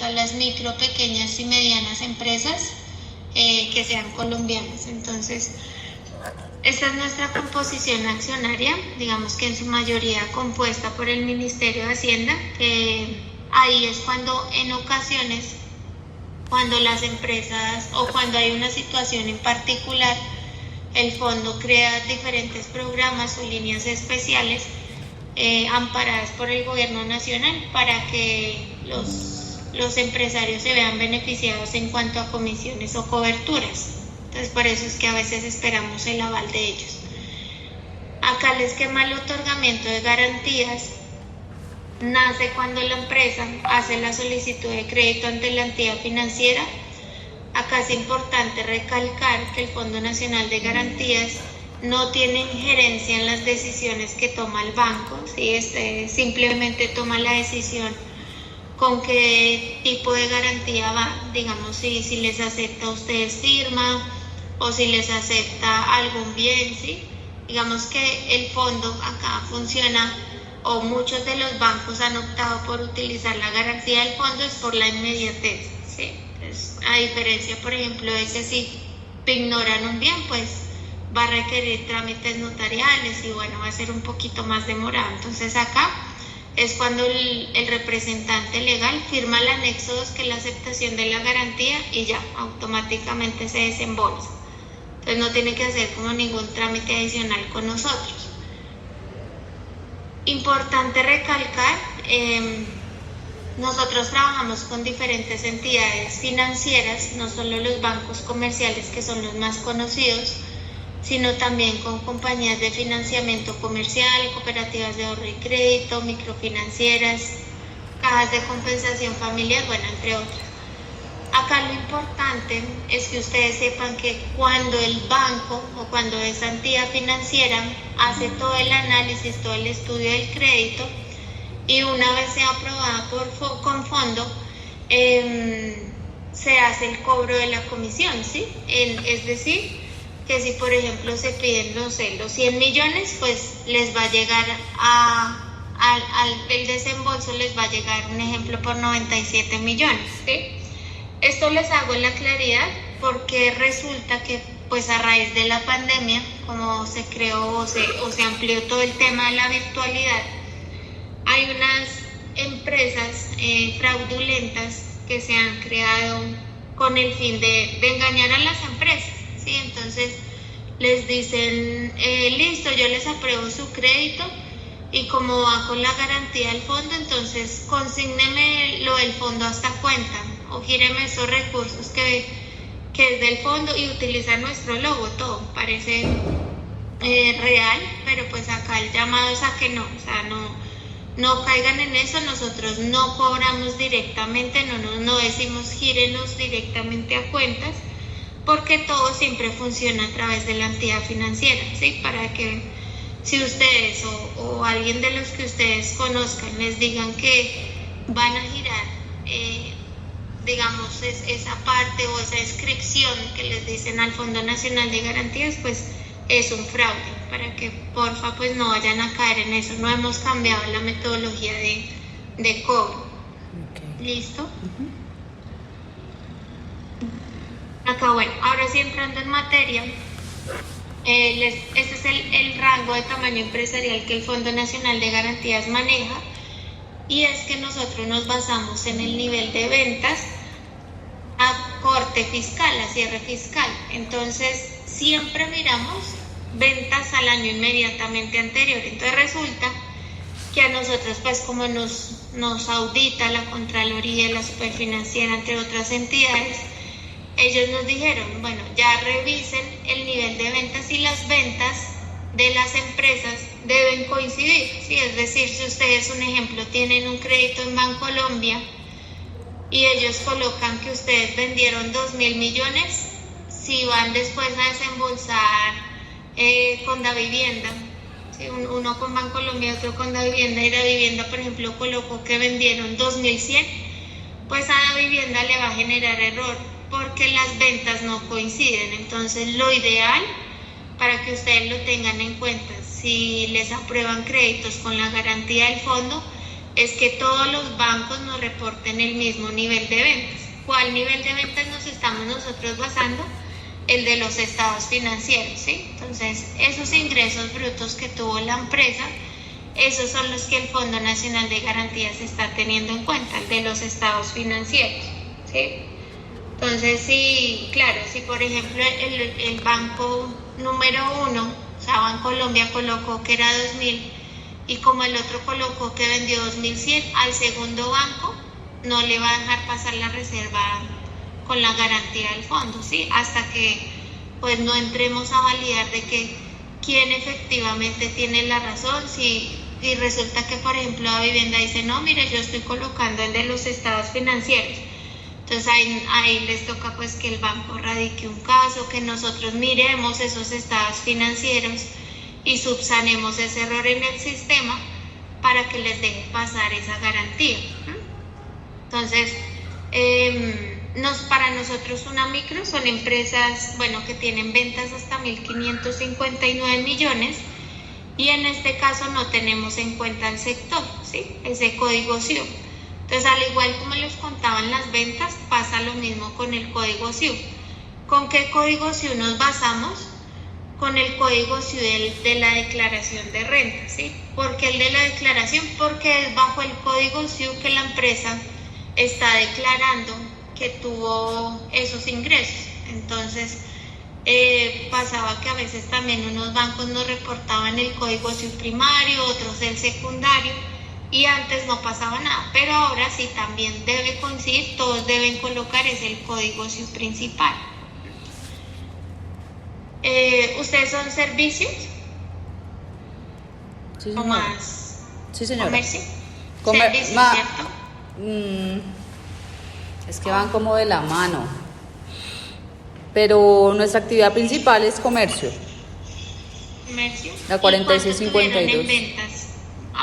a las micro, pequeñas y medianas empresas que sean colombianas. Entonces, esta es nuestra composición accionaria, digamos que en su mayoría compuesta por el Ministerio de Hacienda, que ahí es cuando en ocasiones, cuando las empresas o cuando hay una situación en particular, el fondo crea diferentes programas o líneas especiales amparadas por el gobierno nacional para que los empresarios se vean beneficiados en cuanto a comisiones o coberturas. Entonces, por eso es que a veces esperamos el aval de ellos. Acá el esquema del otorgamiento de garantías nace cuando la empresa hace la solicitud de crédito ante la entidad financiera. Acá es importante recalcar que el Fondo Nacional de Garantías no tiene injerencia en las decisiones que toma el banco, ¿sí? Simplemente toma la decisión con qué tipo de garantía va, digamos, si les acepta a ustedes firma o si les acepta algún bien, ¿sí? Digamos que el fondo acá funciona, o muchos de los bancos han optado por utilizar la garantía del fondo es por la inmediatez, ¿sí? Entonces, a diferencia, por ejemplo, de que si ignoran un bien, pues va a requerir trámites notariales y bueno, va a ser un poquito más demorado. Entonces acá es cuando el representante legal firma el anexo 2, que es la aceptación de la garantía, y ya automáticamente se desembolsa. Entonces no tiene que hacer como ningún trámite adicional con nosotros. Importante recalcar, nosotros trabajamos con diferentes entidades financieras, no solo los bancos comerciales, que son los más conocidos, sino también con compañías de financiamiento comercial, cooperativas de ahorro y crédito, microfinancieras, cajas de compensación familiar, bueno, entre otras. Acá lo importante es que ustedes sepan que cuando el banco o cuando esa entidad financiera hace todo el análisis, todo el estudio del crédito, y una vez sea aprobada con fondo, se hace el cobro de la comisión, ¿sí? Es decir, que si por ejemplo se piden, no sé, los 100 millones, pues les va a llegar el desembolso les va a llegar, un ejemplo, por 97 millones, ¿sí? Esto les hago en la claridad porque resulta que pues a raíz de la pandemia, como se creó o se amplió todo el tema de la virtualidad, hay unas empresas fraudulentas que se han creado con el fin de engañar a las empresas, ¿sí? Entonces les dicen, listo, yo les apruebo su crédito y como va con la garantía del fondo, entonces consígneme lo del fondo hasta cuenta o gíreme esos recursos que es del fondo y utilizar nuestro logo, todo parece real, pero pues acá el llamado es a que no, o sea, no caigan en eso. Nosotros no cobramos directamente, no decimos gírenos directamente a cuentas, porque todo siempre funciona a través de la entidad financiera, ¿sí? Para que si ustedes o alguien de los que ustedes conozcan les digan que van a girar, digamos, esa parte o esa inscripción que les dicen al Fondo Nacional de Garantías, pues es un fraude, para que porfa pues no vayan a caer en eso. No hemos cambiado la metodología de cobro. Okay. ¿Listo? Acá, bueno, ahora sí entrando en materia, este es el rango de tamaño empresarial que el Fondo Nacional de Garantías maneja, y es que nosotros nos basamos en el nivel de ventas a corte fiscal, a cierre fiscal. Entonces siempre miramos ventas al año inmediatamente anterior. Entonces resulta que a nosotros, pues como nos audita la Contraloría, la Superfinanciera, entre otras entidades, ellos nos dijeron, bueno, ya revisen el nivel de ventas y las ventas de las empresas deben coincidir, ¿sí? Es decir, si ustedes, un ejemplo, tienen un crédito en Bancolombia y ellos colocan que ustedes vendieron 2.000 millones, si van después a desembolsar con Davivienda, ¿sí? Uno con Bancolombia, otro con Davivienda, y Davivienda, por ejemplo, colocó que vendieron 2.100, pues a Davivienda le va a generar error porque las ventas no coinciden. Entonces lo ideal, para que ustedes lo tengan en cuenta, si les aprueban créditos con la garantía del fondo, es que todos los bancos nos reporten el mismo nivel de ventas. ¿Cuál nivel de ventas nos estamos nosotros basando? El de los estados financieros, ¿sí? Entonces, esos ingresos brutos que tuvo la empresa, esos son los que el Fondo Nacional de Garantías está teniendo en cuenta, el de los estados financieros, ¿sí? Entonces, sí, claro, si por ejemplo el banco número 1, o sea, Bancolombia colocó que era 2.000 y como el otro colocó que vendió 2.100, al segundo banco no le va a dejar pasar la reserva con la garantía del fondo, ¿sí? Hasta que pues no entremos a validar de que quién efectivamente tiene la razón. Si resulta que por ejemplo la vivienda dice, no, mire, yo estoy colocando el de los estados financieros, entonces ahí les toca pues que el banco radique un caso, que nosotros miremos esos estados financieros y subsanemos ese error en el sistema para que les deje pasar esa garantía. Entonces, para nosotros una micro son empresas, bueno, que tienen ventas hasta 1.559 millones y en este caso no tenemos en cuenta el sector, ¿sí? Ese código SIU. Entonces, al igual como les contaban las ventas, pasa lo mismo con el código SIU. ¿Con qué código SIU nos basamos? Con el código SIU de la declaración de renta, ¿sí? ¿Por qué el de la declaración? Porque es bajo el código SIU que la empresa está declarando que tuvo esos ingresos. Entonces, pasaba que a veces también unos bancos nos reportaban el código SIU primario, otros el secundario, y antes no pasaba nada, pero ahora sí también debe coincidir, todos deben colocar es el código SIU principal. ¿Ustedes son servicios? Sí, ¿O más? Sí, señora. ¿Comercio? Servicios, ¿cierto? Es que van como de la mano. Pero nuestra actividad principal es comercio. Comercio. La 4652. ¿Y cuánto tuvieron en ventas?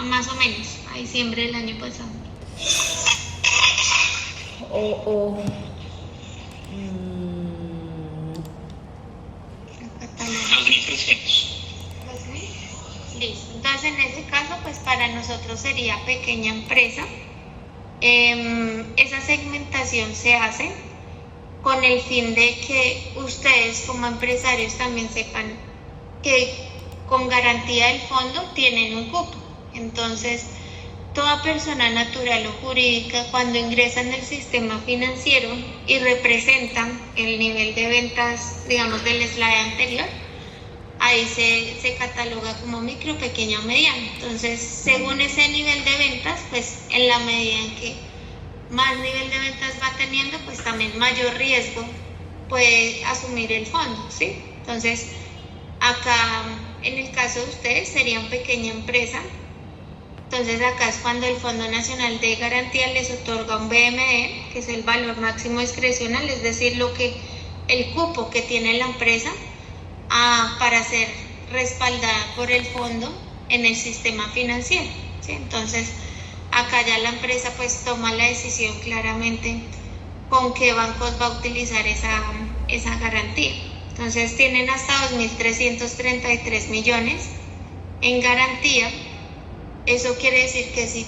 Más o menos, a diciembre del año pasado. Listo. Entonces, en ese caso, pues para nosotros sería pequeña empresa. Esa segmentación se hace con el fin de que ustedes como empresarios también sepan que con garantía del fondo tienen un cupo. Entonces, toda persona natural o jurídica cuando ingresan en el sistema financiero y representan el nivel de ventas, digamos, del slide anterior, ahí se cataloga como micro, pequeña o mediana. Entonces, según ese nivel de ventas, pues en la medida en que más nivel de ventas va teniendo, pues también mayor riesgo puede asumir el fondo, ¿sí? Entonces, acá en el caso de ustedes serían pequeña empresa. Entonces, acá es cuando el Fondo Nacional de Garantía les otorga un BMD, que es el valor máximo discrecional, es decir, el cupo que tiene la empresa para ser respaldada por el fondo en el sistema financiero, ¿sí? Entonces, acá ya la empresa pues toma la decisión claramente con qué bancos va a utilizar esa garantía. Entonces, tienen hasta 2.333 millones en garantía. Eso quiere decir que si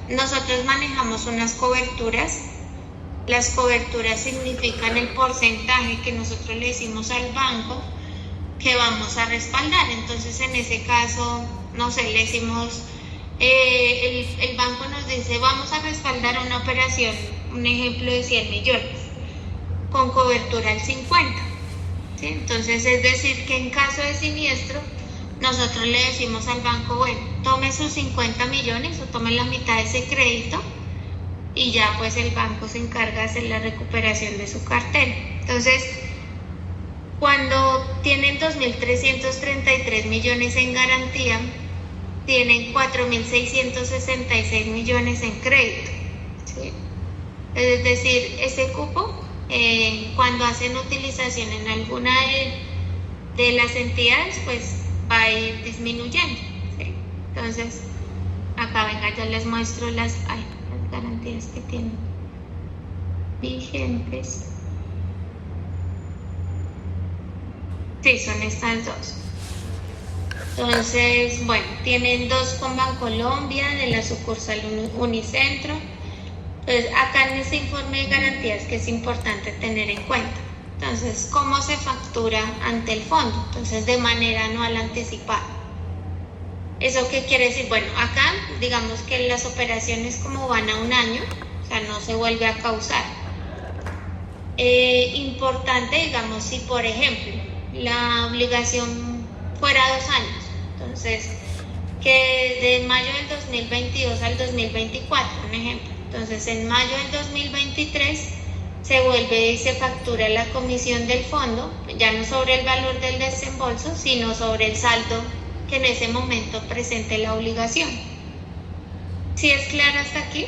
nosotros manejamos unas coberturas. Las coberturas significan el porcentaje que nosotros le decimos al banco que vamos a respaldar. Entonces, en ese caso, no sé, le decimos, el banco nos dice, vamos a respaldar una operación, un ejemplo de 100 millones, con cobertura al 50. ¿Sí? Entonces, es decir, que en caso de siniestro, nosotros le decimos al banco, bueno, tome sus 50 millones o tome la mitad de ese crédito, y ya pues el banco se encarga de hacer la recuperación de su cartera. Entonces, cuando tienen 2.333 millones en garantía, tienen 4.666 millones en crédito, ¿sí? Es decir, ese cupo, cuando hacen utilización en alguna de las entidades, pues va a ir disminuyendo, ¿sí? Entonces, acá venga, ya les muestro las garantías que tienen vigentes. Sí, son estas dos. Entonces, bueno, tienen 2 con Bancolombia, de la sucursal Unicentro. Entonces, acá en este informe de garantías que es importante tener en cuenta. Entonces, ¿cómo se factura ante el fondo? Entonces, de manera anual anticipada. ¿Eso qué quiere decir? Bueno, acá digamos que las operaciones como van a un año, o sea, no se vuelve a causar. Importante, digamos, si por ejemplo la obligación fuera 2 años, entonces que de mayo del 2022 al 2024, un ejemplo, entonces en mayo del 2023 se vuelve y se factura la comisión del fondo, ya no sobre el valor del desembolso, sino sobre el saldo que en ese momento presente la obligación. ¿Sí es claro hasta aquí?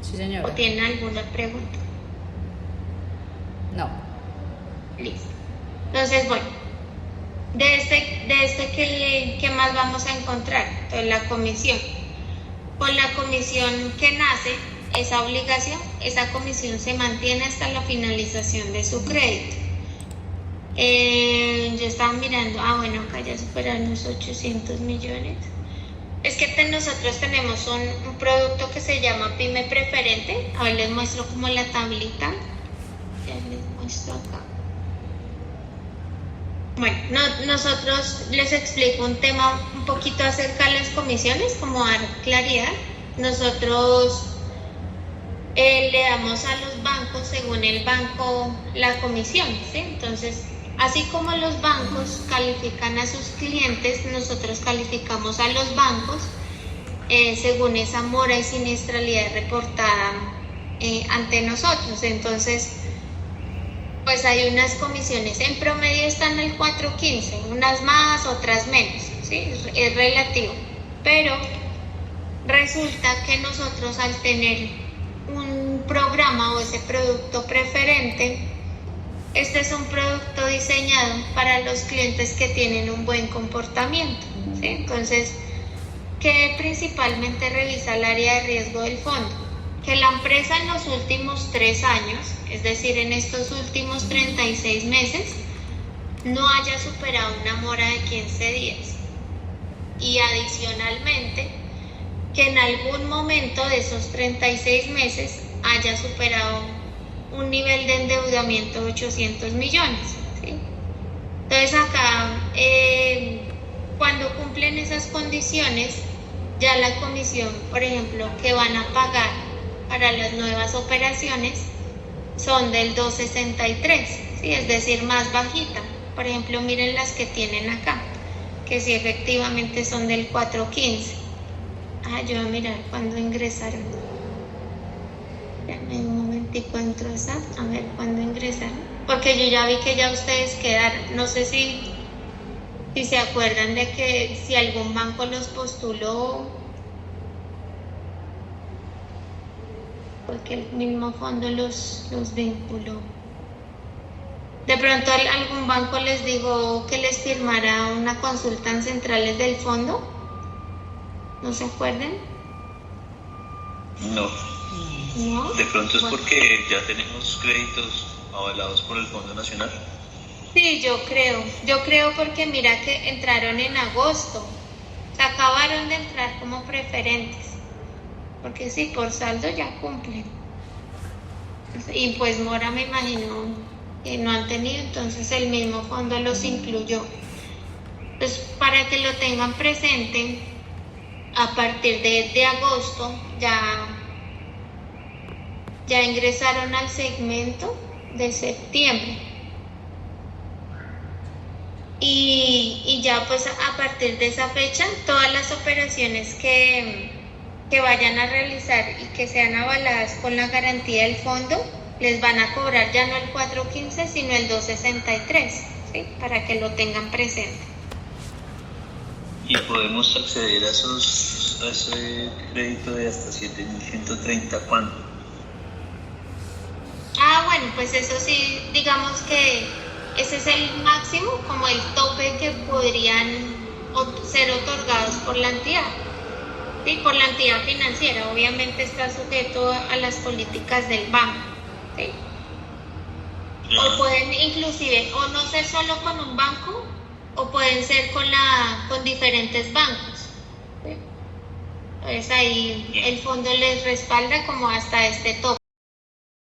Sí, señora. ¿O tienen alguna pregunta? No. Listo. Entonces, bueno, de este ¿qué más vamos a encontrar? Entonces, la comisión. Con la comisión que nace, esa obligación, esa comisión se mantiene hasta la finalización de su crédito. Yo estaba mirando, bueno, acá ya superaron los 800 millones. Es que nosotros tenemos un producto que se llama PYME Preferente. A ver, les muestro como la tablita. Ya les muestro acá. Bueno, nosotros les explico un tema un poquito acerca de las comisiones, como dar claridad. Nosotros le damos a los bancos, según el banco, la comisión, ¿sí? Entonces, así como los bancos califican a sus clientes, nosotros calificamos a los bancos según esa mora y siniestralidad reportada ante nosotros. Entonces, pues hay unas comisiones, en promedio están al 4.15, unas más, otras menos, ¿sí? Es relativo, pero resulta que nosotros al tener un programa o ese producto preferente, este es un producto diseñado para los clientes que tienen un buen comportamiento, ¿sí? Entonces, ¿qué principalmente revisa el área de riesgo del fondo? Que la empresa en los últimos 3 años, es decir, en estos últimos 36 meses, no haya superado una mora de 15 días. Y adicionalmente, que en algún momento de esos 36 meses haya superado un nivel de endeudamiento de 800 millones. ¿Sí? Entonces acá, cuando cumplen esas condiciones, ya la comisión, por ejemplo, que van a pagar para las nuevas operaciones son del 2.63, ¿sí? Es decir, más bajita. Por ejemplo, miren las que tienen acá, que sí efectivamente son del 4.15. Yo voy a mirar cuándo ingresaron. Dame un momentico, entro a ver cuándo ingresaron, porque yo ya vi que ya ustedes quedaron. No sé si se acuerdan de que si algún banco los postuló, porque el mismo fondo los vinculó. De pronto algún banco les dijo que les firmara una consulta en centrales del fondo. ¿No se acuerdan? No. ¿No? De pronto es porque ya tenemos créditos avalados por el Fondo Nacional. Sí, yo creo porque mira que entraron en agosto, se acabaron de entrar como preferentes, porque sí, por saldo ya cumplen. Y pues mora me imagino que no han tenido, entonces el mismo fondo los incluyó. Pues para que lo tengan presente, a partir de agosto ya ingresaron al segmento de septiembre. Y ya pues a partir de esa fecha, todas las operaciones que vayan a realizar y que sean avaladas con la garantía del fondo, les van a cobrar ya no el 4.15, sino el 2.63, ¿sí? Para que lo tengan presente. Y podemos acceder a ese crédito de hasta 7.130, ¿cuándo? Bueno, pues eso sí, digamos que ese es el máximo, como el tope que podrían ser otorgados por la entidad. Sí, por la entidad financiera, obviamente está sujeto a las políticas del banco. ¿Sí? O pueden inclusive, o no ser solo con un banco, o pueden ser con diferentes bancos. ¿Sí? Entonces ahí el fondo les respalda como hasta este tope.